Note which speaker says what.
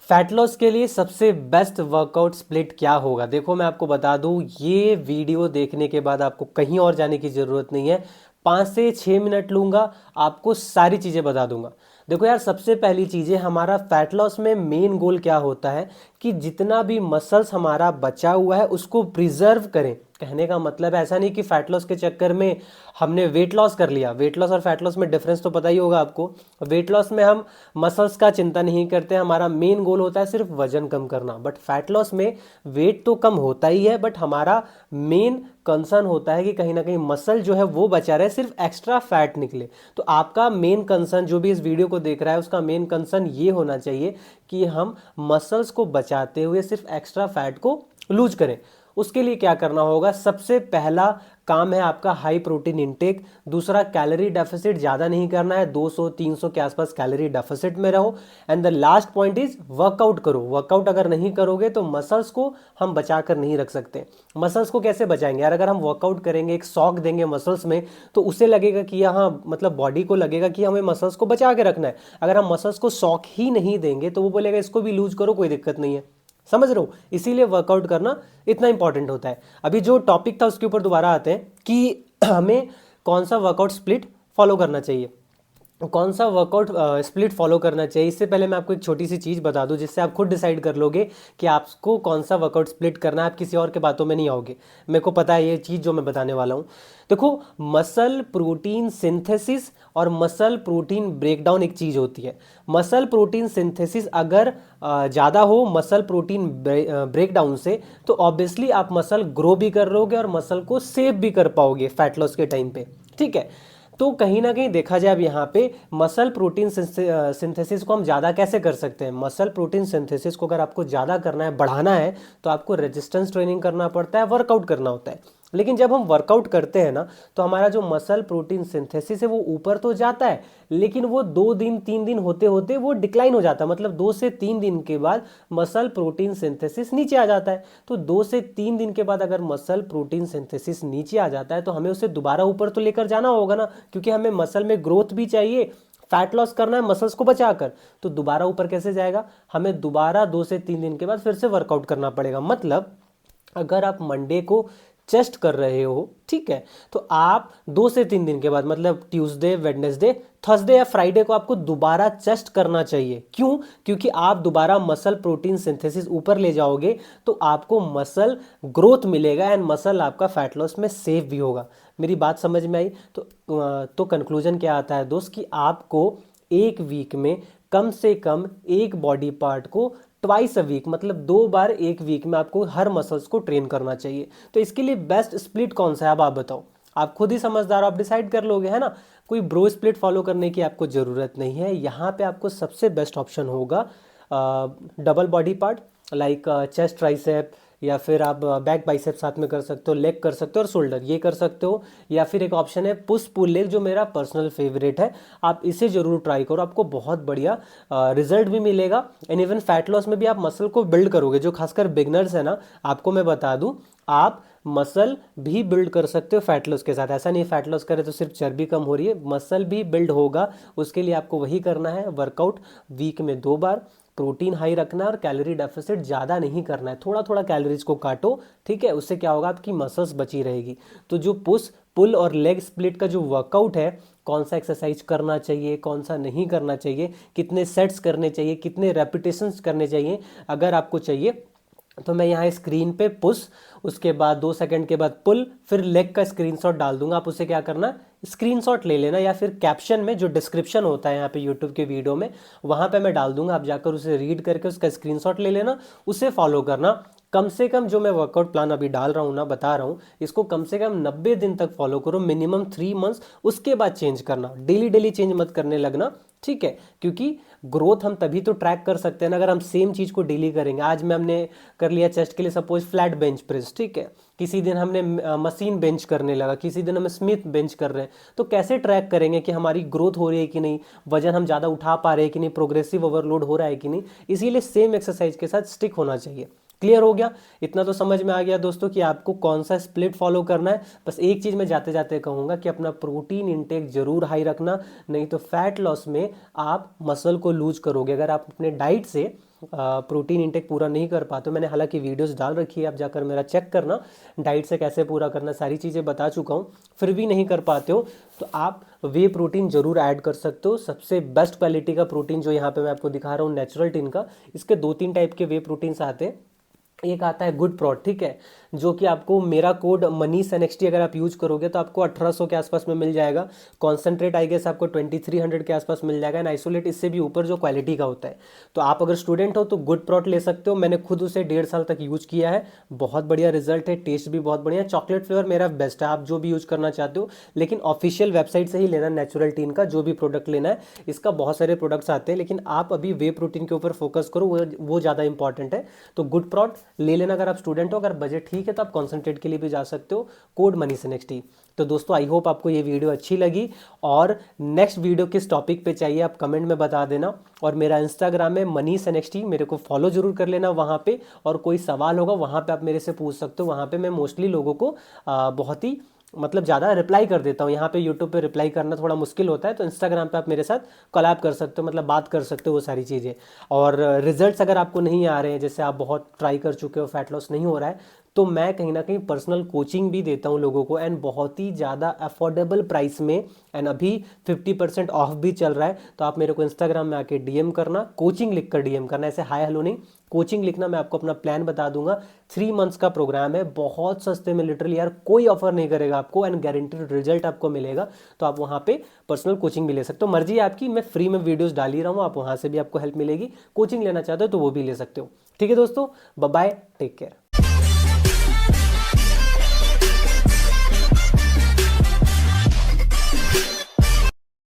Speaker 1: Fat loss के लिए सबसे बेस्ट वर्कआउट स्प्लिट क्या होगा? देखो मैं आपको बता दूं, ये वीडियो देखने के बाद आपको कहीं और जाने की ज़रूरत नहीं है। 5 से 6 मिनट लूंगा, आपको सारी चीज़ें बता दूंगा। देखो यार, सबसे पहली चीज़ है, हमारा फैट लॉस में मेन गोल क्या होता है कि जितना भी मसल्स हमारा बचा हुआ है उसको प्रिजर्व करें। कहने का मतलब ऐसा नहीं कि फैट लॉस के चक्कर में हमने वेट लॉस कर लिया। वेट लॉस और फैट लॉस में डिफरेंस तो पता ही होगा आपको। वेट लॉस में हम मसल्स का चिंता नहीं करते, हमारा मेन गोल होता है सिर्फ वजन कम करना। बट फैट लॉस में वेट तो कम होता ही है, बट हमारा मेन कंसर्न होता है कि कहीं ना कहीं मसल जो है वो बचा रहे, सिर्फ एक्स्ट्रा फैट निकले। तो आपका मेन कंसर्न, जो भी इस वीडियो को देख रहा है, उसका मेन कंसर्न ये होना चाहिए कि हम मसल्स को बचाते हुए सिर्फ एक्स्ट्रा फैट को लूज करें। उसके लिए क्या करना होगा? सबसे पहला काम है आपका हाई प्रोटीन इंटेक। दूसरा, कैलोरी डेफिसिट ज़्यादा नहीं करना है, 200-300 के आसपास कैलोरी डेफिसिट में रहो। And the last point is workout करो। वर्कआउट अगर नहीं करोगे तो मसल्स को हम बचा कर नहीं रख सकते। मसल्स को कैसे बचाएंगे यार? अगर हम वर्कआउट करेंगे, एक शॉक देंगे मसल्स में, तो उसे लगेगा कि यहाँ मतलब बॉडी को लगेगा कि हमें मसल्स को बचा के रखना है। अगर हम मसल्स को शॉक ही नहीं देंगे तो वो बोलेगा इसको भी लूज करो, कोई दिक्कत नहीं है। समझ रहे हो? इसीलिए वर्कआउट करना इतना इंपॉर्टेंट होता है। अभी जो टॉपिक था उसके ऊपर दोबारा आते हैं कि हमें कौन सा वर्कआउट स्प्लिट फॉलो करना चाहिए, कौन सा वर्कआउट स्प्लिट फॉलो करना चाहिए। इससे पहले मैं आपको एक छोटी सी चीज़ बता दूं जिससे आप खुद डिसाइड कर लोगे कि आपको कौन सा वर्कआउट स्प्लिट करना है। आप किसी और के बातों में नहीं आओगे, मेरे को पता है ये चीज़ जो मैं बताने वाला हूँ। देखो, मसल प्रोटीन सिंथेसिस और मसल प्रोटीन ब्रेकडाउन एक चीज़ होती है। मसल प्रोटीन सिंथेसिस अगर ज़्यादा हो मसल प्रोटीन ब्रेकडाउन से, तो ऑब्वियसली आप मसल ग्रो भी कर रहोगे और मसल को सेव भी कर पाओगे फैट लॉस के टाइम पे। ठीक है, तो कहीं ना कहीं देखा जाए अब यहाँ पे मसल प्रोटीन सिंथेसिस को हम ज़्यादा कैसे कर सकते हैं। मसल प्रोटीन सिंथेसिस को अगर आपको ज़्यादा करना है, बढ़ाना है, तो आपको रेजिस्टेंस ट्रेनिंग करना पड़ता है, वर्कआउट करना होता है। लेकिन जब हम वर्कआउट करते हैं ना, तो हमारा जो मसल प्रोटीन सिंथेसिस है वो ऊपर तो जाता है, लेकिन वो 2 दिन 3 दिन होते होते वो डिक्लाइन हो जाता है। मतलब 2 से 3 दिन के बाद मसल प्रोटीन सिंथेसिस नीचे आ जाता है। तो 2 से 3 दिन के बाद अगर मसल प्रोटीन सिंथेसिस नीचे आ जाता है तो हमें उसे दोबारा ऊपर तो लेकर जाना होगा ना, क्योंकि हमें मसल में ग्रोथ भी चाहिए, फैट लॉस करना है मसल्स को बचाकर। तो दोबारा ऊपर कैसे जाएगा? हमें दोबारा 2 से 3 दिन के बाद फिर से वर्कआउट करना पड़ेगा। मतलब अगर आप मंडे को चेस्ट कर रहे हो, ठीक है, तो आप 2 से 3 दिन के बाद, मतलब ट्यूसडे, वेडनेसडे, थर्सडे या फ्राइडे को आपको दोबारा चेस्ट करना चाहिए। क्यों? क्योंकि आप दोबारा मसल प्रोटीन सिंथेसिस ऊपर ले जाओगे तो आपको मसल ग्रोथ मिलेगा एंड मसल आपका फैट लॉस में सेफ भी होगा। मेरी बात समझ में आई? तो कंक्लूजन क्या आता है दोस्त, कि आपको एक वीक में कम से कम एक बॉडी पार्ट को ट्वाइस अ वीक, मतलब 2 बार एक वीक में आपको हर मसल्स को ट्रेन करना चाहिए। तो इसके लिए बेस्ट स्प्लिट कौन सा है, अब आप बताओ। आप खुद ही समझदार हो, आप डिसाइड कर लोगे, है ना। कोई ब्रो स्प्लिट फॉलो करने की आपको ज़रूरत नहीं है। यहाँ पे आपको सबसे बेस्ट ऑप्शन होगा double body part, like chest, tricep, या फिर आप बैक बाइसेप साथ में कर सकते हो, लेग कर सकते हो और शोल्डर, ये कर सकते हो। या फिर एक ऑप्शन है पुश पुल लेग, जो मेरा पर्सनल फेवरेट है। आप इसे जरूर ट्राई करो, आपको बहुत बढ़िया रिजल्ट भी मिलेगा। एंड इवन फैट लॉस में भी आप मसल को बिल्ड करोगे। जो खासकर बिगनर्स है ना, आपको मैं बता दूं, आप मसल भी बिल्ड कर सकते हो फैट लॉस के साथ। ऐसा नहीं फैट लॉस करे तो सिर्फ चर्बी कम हो रही है, मसल भी बिल्ड होगा। उसके लिए आपको वही करना है, वर्कआउट वीक में 2 बार, प्रोटीन हाई रखना है और कैलोरी डेफिसिट ज़्यादा नहीं करना है, थोड़ा थोड़ा कैलोरीज को काटो। ठीक है, उससे क्या होगा, आपकी मसल्स बची रहेगी। तो जो पुश पुल और लेग स्प्लिट का जो वर्कआउट है, कौन सा एक्सरसाइज करना चाहिए, कौन सा नहीं करना चाहिए, कितने सेट्स करने चाहिए, कितने रेपिटेशंस करने चाहिए, अगर आपको चाहिए तो मैं यहाँ स्क्रीन पे पुश, उसके बाद 2 सेकंड के बाद पुल, फिर लेग का स्क्रीनशॉट डाल दूंगा। आप उसे क्या करना, स्क्रीनशॉट ले लेना, या फिर कैप्शन में जो डिस्क्रिप्शन होता है यहाँ पे यूट्यूब के वीडियो में, वहाँ पे मैं डाल दूंगा। आप जाकर उसे रीड करके उसका स्क्रीनशॉट ले लेना, उसे फॉलो करना। कम से कम जो मैं वर्कआउट प्लान अभी डाल रहा हूँ ना, बता रहा हूँ, इसको कम से कम 90 दिन तक फॉलो करो, मिनिमम 3 मंथ्स। उसके बाद चेंज करना, डेली डेली चेंज मत करने लगना। ठीक है, क्योंकि ग्रोथ हम तभी तो ट्रैक कर सकते हैं ना, अगर हम सेम चीज़ को डेली करेंगे। आज में हमने कर लिया चेस्ट के लिए सपोज फ्लैट बेंच प्रेस, ठीक है, किसी दिन हमने मशीन बेंच करने लगा, किसी दिन हम स्मिथ बेंच कर रहे हैं, तो कैसे ट्रैक करेंगे कि हमारी ग्रोथ हो रही है कि नहीं, वजन हम ज़्यादा उठा पा रहे हैं कि नहीं, प्रोग्रेसिव ओवरलोड हो रहा है कि नहीं। इसीलिए सेम एक्सरसाइज के साथ स्टिक होना चाहिए। क्लियर हो गया? इतना तो समझ में आ गया दोस्तों कि आपको कौन सा स्प्लिट फॉलो करना है। बस एक चीज़ मैं जाते जाते कहूँगा कि अपना प्रोटीन इंटेक जरूर हाई रखना, नहीं तो फैट लॉस में आप मसल को लूज करोगे। अगर आप अपने डाइट से प्रोटीन इंटेक पूरा नहीं कर पाते हो, मैंने हालांकि वीडियोस डाल रखी है, आप जाकर मेरा चेक करना, डाइट से कैसे पूरा करना सारी चीज़ें बता चुका हूँ, फिर भी नहीं कर पाते हो तो आप वे प्रोटीन जरूर ऐड कर सकते हो। सबसे बेस्ट क्वालिटी का प्रोटीन जो यहाँ पे मैं आपको दिखा रहा हूँ नेचुरल टिन का, इसके 2-3 टाइप के वे प्रोटीन्स आते हैं। एक आता है गुड प्रोट, ठीक है, जो कि आपको मेरा कोड मनीष NXT अगर आप यूज करोगे तो आपको 1800 के आसपास में मिल जाएगा। कॉन्सेंट्रेट आई गेस आपको 2300 के आसपास मिल जाएगा, एंड आइसोलेट इससे भी ऊपर जो क्वालिटी का होता है। तो आप अगर स्टूडेंट हो तो गुड प्रोट ले सकते हो, मैंने खुद उसे 1.5 साल तक यूज किया है, बहुत बढ़िया रिजल्ट है, टेस्ट भी बहुत बढ़िया है। चॉकलेट फ्लेवर मेरा बेस्ट है, आप जो भी यूज करना चाहते हो, लेकिन ऑफिशियल वेबसाइट से ही लेना नेचुरल टीन का जो भी प्रोडक्ट लेना है। इसका बहुत सारे प्रोडक्ट्स आते हैं, लेकिन आप अभी वे प्रोटीन के ऊपर फोकस करो, वो ज़्यादा इंपॉर्टेंट है। तो गुड प्रोट ले लेना अगर आप स्टूडेंट हो, अगर बजट ठीक है तो आप कॉन्सेंट्रेट के लिए भी जा सकते हो, कोड मनीष NXT। तो दोस्तों आई होप आपको ये वीडियो अच्छी लगी, और नेक्स्ट वीडियो किस टॉपिक पे चाहिए आप कमेंट में बता देना। और मेरा इंस्टाग्राम है मनीष NXT, मेरे को फॉलो जरूर कर लेना वहाँ पे, और कोई सवाल होगा वहाँ पे आप मेरे से पूछ सकते हो। वहाँ पे मैं मोस्टली लोगों को बहुत ही मतलब ज़्यादा रिप्लाई कर देता हूँ। यहाँ पे यूट्यूब पे रिप्लाई करना थोड़ा मुश्किल होता है, तो इंस्टाग्राम पे आप मेरे साथ कोलैब कर सकते हो, मतलब बात कर सकते हो वो सारी चीज़ें। और रिजल्ट्स अगर आपको नहीं आ रहे हैं, जैसे आप बहुत ट्राई कर चुके हो, फैट लॉस नहीं हो रहा है, तो मैं कहीं ना कहीं पर्सनल कोचिंग भी देता हूँ लोगों को, एंड बहुत ही ज़्यादा अफोर्डेबल प्राइस में, एंड अभी 50% ऑफ भी चल रहा है। तो आप मेरे को इंस्टाग्राम में आके DM करना, कोचिंग लिख कर DM करना, ऐसे हाय हेलो नहीं, कोचिंग लिखना, मैं आपको अपना प्लान बता दूंगा। 3 मंथ्स का प्रोग्राम है, बहुत सस्ते में, लिटरली यार कोई ऑफर नहीं करेगा आपको, एंड गारंटीड रिजल्ट आपको मिलेगा। तो आप वहाँ पे पर्सनल कोचिंग भी ले सकते हो, मर्जी है आपकी, मैं फ्री में वीडियोस डाल ही रहा हूँ, आप वहाँ से भी आपको हेल्प मिलेगी। कोचिंग लेना चाहते हो तो वो भी ले सकते हो। ठीक है दोस्तों, बाय बाय, टेक केयर।